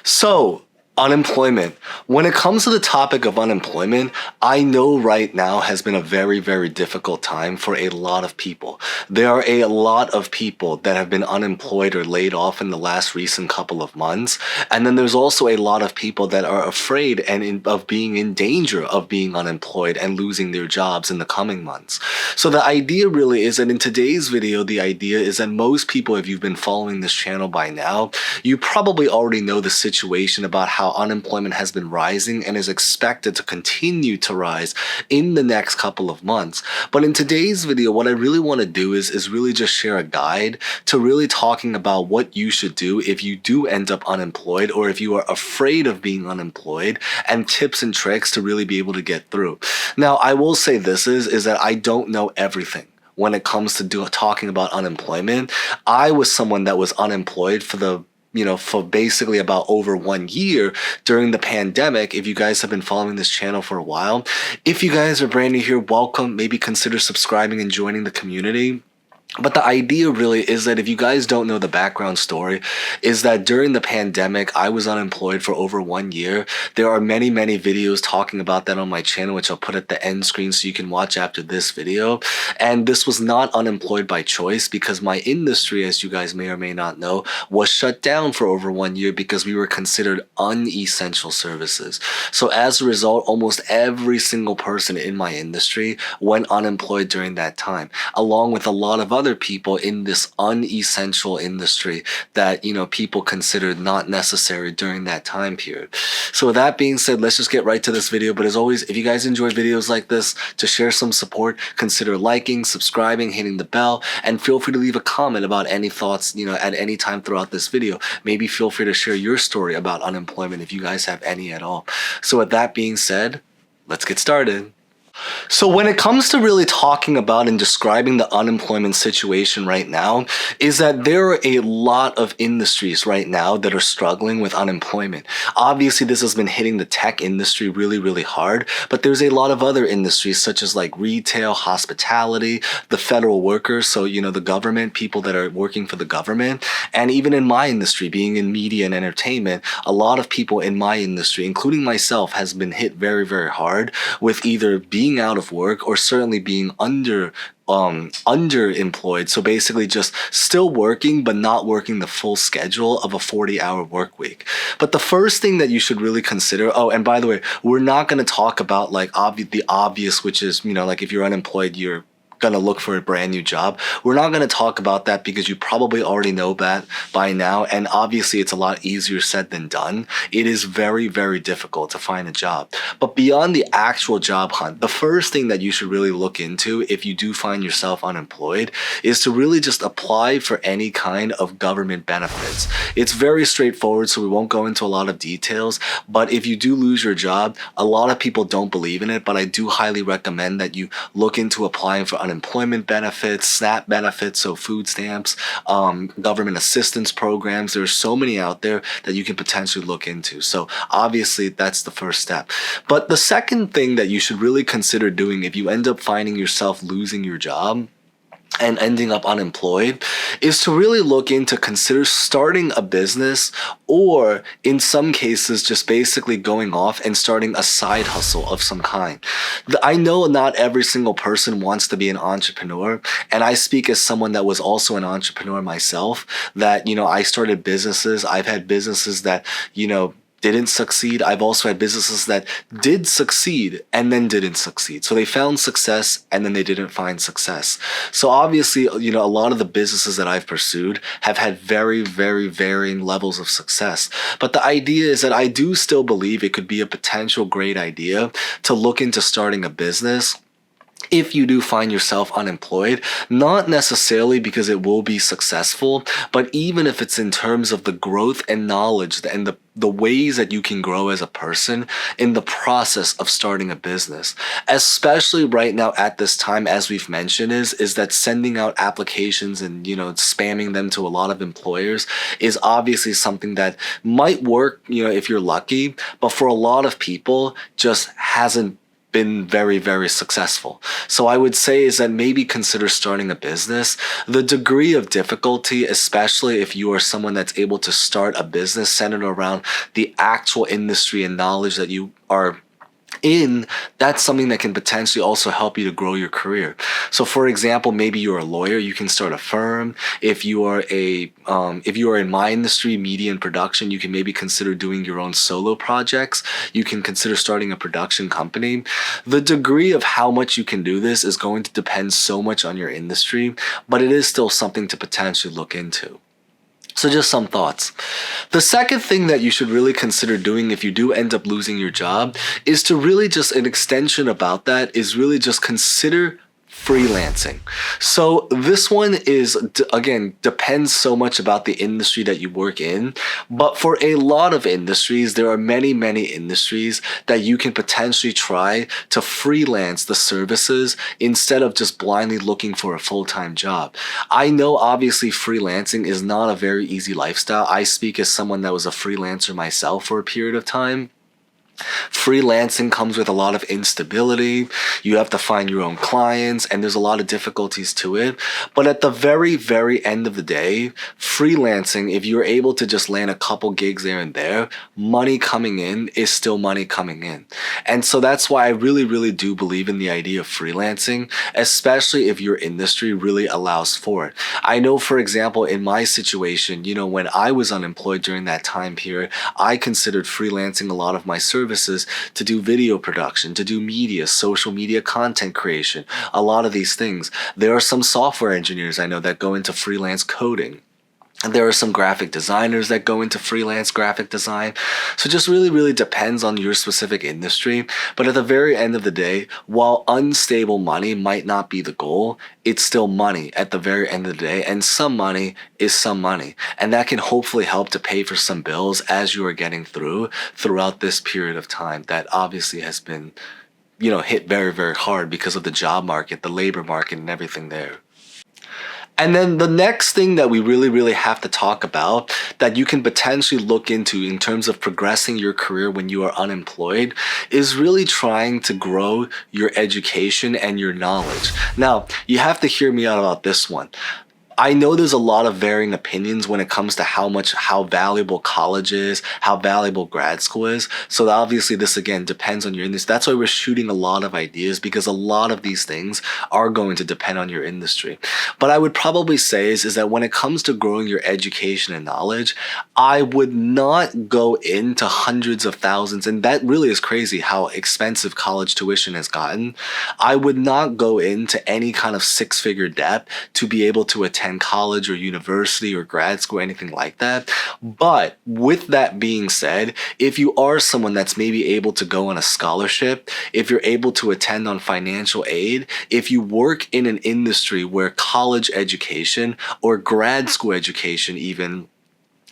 So, unemployment. When it comes to the topic of unemployment, I know right now has been a very, very difficult time for a lot of people. There are a lot of people that have been unemployed or laid off in the last recent couple of months. And then there's also a lot of people that are afraid of being in danger of being unemployed and losing their jobs in the coming months. So the idea really is that in today's video, the idea is that most people, if you've been following this channel by now, you probably already know the situation about how unemployment has been rising and is expected to continue to rise in the next couple of months. But in today's video, what I really want to do is really just share a guide to really talking about what you should do if you do end up unemployed or if you are afraid of being unemployed, and tips and tricks to really be able to get through. Now, I will say this is that I don't know everything when it comes to talking about unemployment. I was someone that was unemployed for basically about over 1 year during the pandemic. If you guys have been following this channel for a while, if you guys are brand new here, welcome. Maybe consider subscribing and joining the community. But the idea really is that if you guys don't know the background story, is that during the pandemic, I was unemployed for over 1 year. There are many, many videos talking about that on my channel, which I'll put at the end screen so you can watch after this video. And this was not unemployed by choice, because my industry, as you guys may or may not know, was shut down for over 1 year because we were considered unessential services. So as a result, almost every single person in my industry went unemployed during that time, along with a lot of other people in this unessential industry that, people considered not necessary during that time period. So with that being said, let's just get right to this video. But as always, if you guys enjoy videos like this, to share some support, consider liking, subscribing, hitting the bell, and feel free to leave a comment about any thoughts, at any time throughout this video. Maybe feel free to share your story about unemployment if you guys have any at all. So with that being said, let's get started. So when it comes to really talking about and describing the unemployment situation right now, is that there are a lot of industries right now that are struggling with unemployment. Obviously, this has been hitting the tech industry really, really hard, but there's a lot of other industries such as like retail, hospitality, the federal workers, so, the government, people that are working for the government, and even in my industry, being in media and entertainment, a lot of people in my industry, including myself, has been hit very, very hard with either being out of work or certainly being underemployed. So basically just still working, but not working the full schedule of a 40-hour work week. But the first thing that you should really consider, oh, and by the way, we're not going to talk about like the obvious, which is, like if you're unemployed, you're going to look for a brand new job. We're not going to talk about that because you probably already know that by now. And obviously it's a lot easier said than done. It is very, very difficult to find a job. But beyond the actual job hunt, the first thing that you should really look into if you do find yourself unemployed is to really just apply for any kind of government benefits. It's very straightforward, so we won't go into a lot of details. But if you do lose your job, a lot of people don't believe in it, but I do highly recommend that you look into applying for unemployment benefits, SNAP benefits, so food stamps, government assistance programs. There's so many out there that you can potentially look into. So obviously that's the first step. But the second thing that you should really consider doing if you end up finding yourself losing your job and ending up unemployed is to really look into consider starting a business, or in some cases just basically going off and starting a side hustle of some kind. I know not every single person wants to be an entrepreneur, and I speak as someone that was also an entrepreneur myself, that I started businesses. I've had businesses that didn't succeed. I've also had businesses that did succeed and then didn't succeed. So they found success and then they didn't find success. So obviously, a lot of the businesses that I've pursued have had very, very varying levels of success. But the idea is that I do still believe it could be a potential great idea to look into starting a business if you do find yourself unemployed, not necessarily because it will be successful, but even if it's in terms of the growth and knowledge and the ways that you can grow as a person in the process of starting a business. Especially right now at this time, as we've mentioned, is that sending out applications and, spamming them to a lot of employers is obviously something that might work, if you're lucky, but for a lot of people just hasn't been very, very successful. So I would say is that maybe consider starting a business. The degree of difficulty, especially if you are someone that's able to start a business centered around the actual industry and knowledge that you are in, that's something that can potentially also help you to grow your career. So for example, maybe you're a lawyer, you can start a firm. If you are in my industry, media and production, you can maybe consider doing your own solo projects. You can consider starting a production company. The degree of how much you can do this is going to depend so much on your industry, but it is still something to potentially look into. So just some thoughts. The second thing that you should really consider doing if you do end up losing your job is to really just, an extension about that is really just consider freelancing. So this one is, again, depends so much about the industry that you work in. But for a lot of industries, there are many, many industries that you can potentially try to freelance the services instead of just blindly looking for a full-time job. I know obviously freelancing is not a very easy lifestyle. I speak as someone that was a freelancer myself for a period of time. Freelancing comes with a lot of instability. You have to find your own clients, and there's a lot of difficulties to it. But at the very, very end of the day, freelancing, if you're able to just land a couple gigs there and there, money coming in is still money coming in. And so that's why I really, really do believe in the idea of freelancing, especially if your industry really allows for it. I know, for example, in my situation, when I was unemployed during that time period, I considered freelancing a lot of my services to do video production, to do media, social media content creation, a lot of these things. There are some software engineers I know that go into freelance coding. And there are some graphic designers that go into freelance graphic design. So it just really, really depends on your specific industry. But at the very end of the day, while unstable money might not be the goal, it's still money at the very end of the day. And some money is some money. And that can hopefully help to pay for some bills as you are getting throughout this period of time that obviously has been, hit very, very hard because of the job market, the labor market, and everything there. And then the next thing that we really, really have to talk about that you can potentially look into in terms of progressing your career when you are unemployed is really trying to grow your education and your knowledge. Now, you have to hear me out about this one. I know there's a lot of varying opinions when it comes to how valuable college is, how valuable grad school is. So obviously this again depends on your industry. That's why we're shooting a lot of ideas, because a lot of these things are going to depend on your industry. But I would probably say is that when it comes to growing your education and knowledge, I would not go into hundreds of thousands. And that really is crazy how expensive college tuition has gotten. I would not go into any kind of six-figure debt to be able to attend college or university or grad school, anything like that. But with that being said, if you are someone that's maybe able to go on a scholarship, if you're able to attend on financial aid, if you work in an industry where college education or grad school education even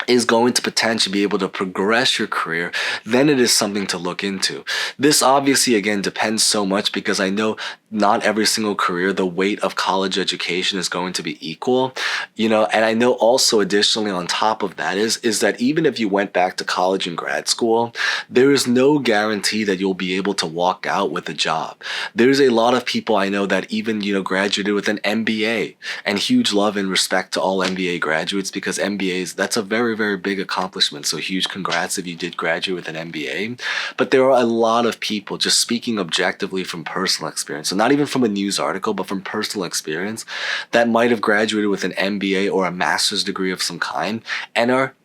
is going to potentially be able to progress your career, then it is something to look into. This obviously, again, depends so much because I know not every single career, the weight of college education is going to be equal, and I know also additionally on top of that is that even if you went back to college and grad school, there is no guarantee that you'll be able to walk out with a job. There's a lot of people I know that even, graduated with an MBA, and huge love and respect to all MBA graduates because MBAs, that's a very, very big accomplishment. So huge congrats if you did graduate with an MBA. But there are a lot of people, just speaking objectively from personal experience, so not even from a news article, but from personal experience, that might have graduated with an MBA or a master's degree of some kind and are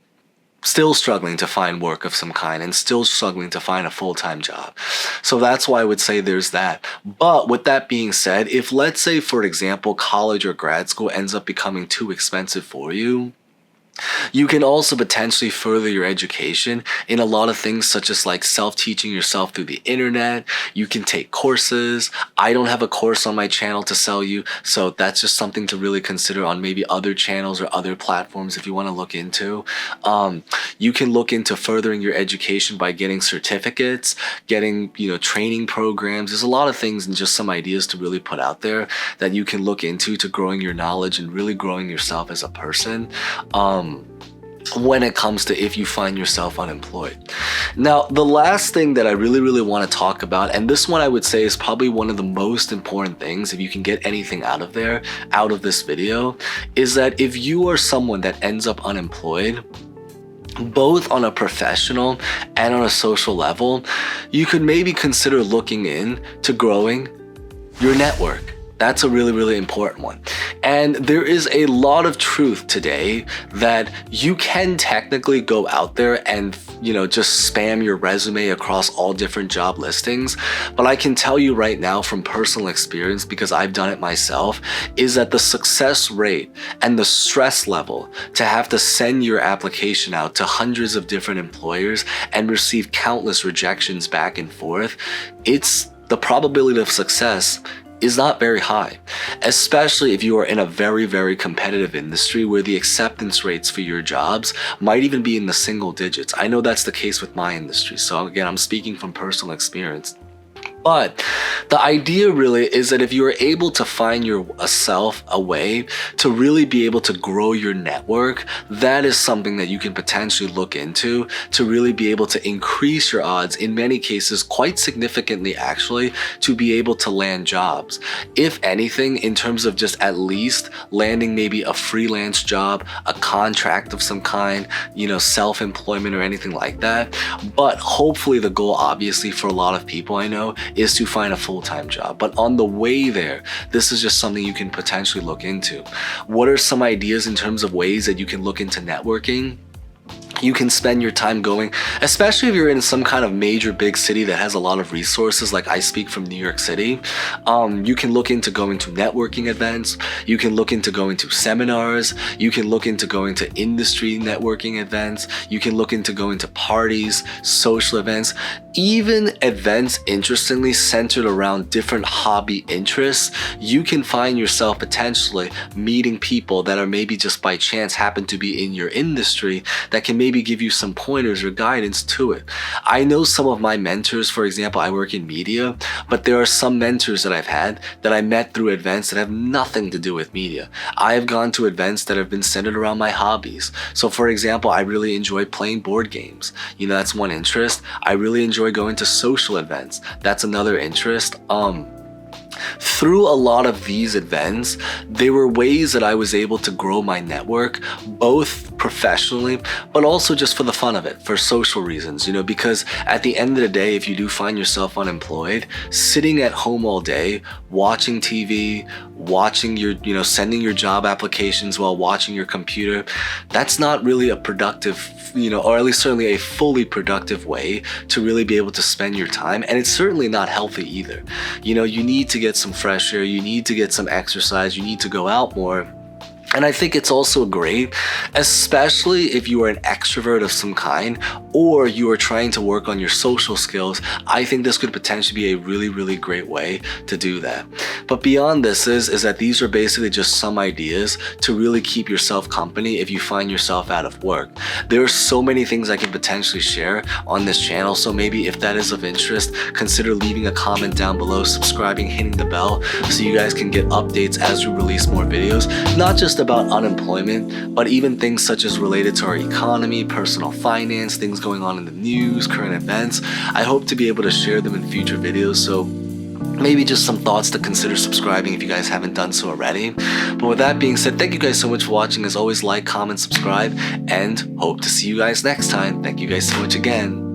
still struggling to find work of some kind and still struggling to find a full-time job. So that's why I would say there's that. But with that being said, if let's say, for example, college or grad school ends up becoming too expensive for you, you can also potentially further your education in a lot of things such as like self-teaching yourself through the internet. You can take courses. I don't have a course on my channel to sell you, so that's just something to really consider on maybe other channels or other platforms if you want to look into. You can look into furthering your education by getting certificates, getting, training programs. There's a lot of things and just some ideas to really put out there that you can look into to growing your knowledge and really growing yourself as a person. when it comes to if you find yourself unemployed. Now, the last thing that I really want to talk about, and this one I would say is probably one of the most important things, if you can get anything out of this video, is that if you are someone that ends up unemployed, both on a professional and on a social level, you could maybe consider looking into growing your network. That's a really important one. And there is a lot of truth today that you can technically go out there and, just spam your resume across all different job listings. But I can tell you right now from personal experience, because I've done it myself, is that the success rate and the stress level to have to send your application out to hundreds of different employers and receive countless rejections back and forth, the probability of success is not very high, especially if you are in a very competitive industry where the acceptance rates for your jobs might even be in the single digits. I know that's the case with my industry, so again, I'm speaking from personal experience. But the idea really is that if you are able to find yourself a way to really be able to grow your network, that is something that you can potentially look into to really be able to increase your odds, in many cases quite significantly actually, to be able to land jobs. If anything, in terms of just at least landing maybe a freelance job, a contract of some kind, self-employment or anything like that. But hopefully the goal, obviously, for a lot of people I know, is to find a full-time job. But on the way there, this is just something you can potentially look into. What are some ideas in terms of ways that you can look into networking? You can spend your time going, especially if you're in some kind of major big city that has a lot of resources, like I speak from New York City. You can look into going to networking events. You can look into going to seminars. You can look into going to industry networking events. You can look into going to parties, social events, even events, interestingly, centered around different hobby interests. You can find yourself potentially meeting people that are maybe just by chance happen to be in your industry that can maybe give you some pointers or guidance to it. I know some of my mentors, for example, I work in media, but there are some mentors that I've had that I met through events that have nothing to do with media. I have gone to events that have been centered around my hobbies. So for example, I really enjoy playing board games. That's one interest. I really enjoy going to social events. That's another interest. Through a lot of these events, they were ways that I was able to grow my network, both professionally, but also just for the fun of it, for social reasons, because at the end of the day, if you do find yourself unemployed, sitting at home all day, watching TV, watching your, sending your job applications while watching your computer, that's not really a productive, or at least certainly a fully productive way to really be able to spend your time. And it's certainly not healthy either. You need to get some fresh air, you need to get some exercise, you need to go out more. And I think it's also great, especially if you are an extrovert of some kind, or you are trying to work on your social skills. I think this could potentially be a really great way to do that. But beyond this is that these are basically just some ideas to really keep yourself company if you find yourself out of work. There are so many things I can potentially share on this channel, so maybe if that is of interest, consider leaving a comment down below, subscribing, hitting the bell, so you guys can get updates as we release more videos, not just about unemployment, but even things such as related to our economy, personal finance, things going on in the news, current events. I hope to be able to share them in future videos, so maybe just some thoughts to consider subscribing if you guys haven't done so already. But with that being said, thank you guys so much for watching. As always, like, comment, subscribe, and hope to see you guys next time. Thank you guys so much again.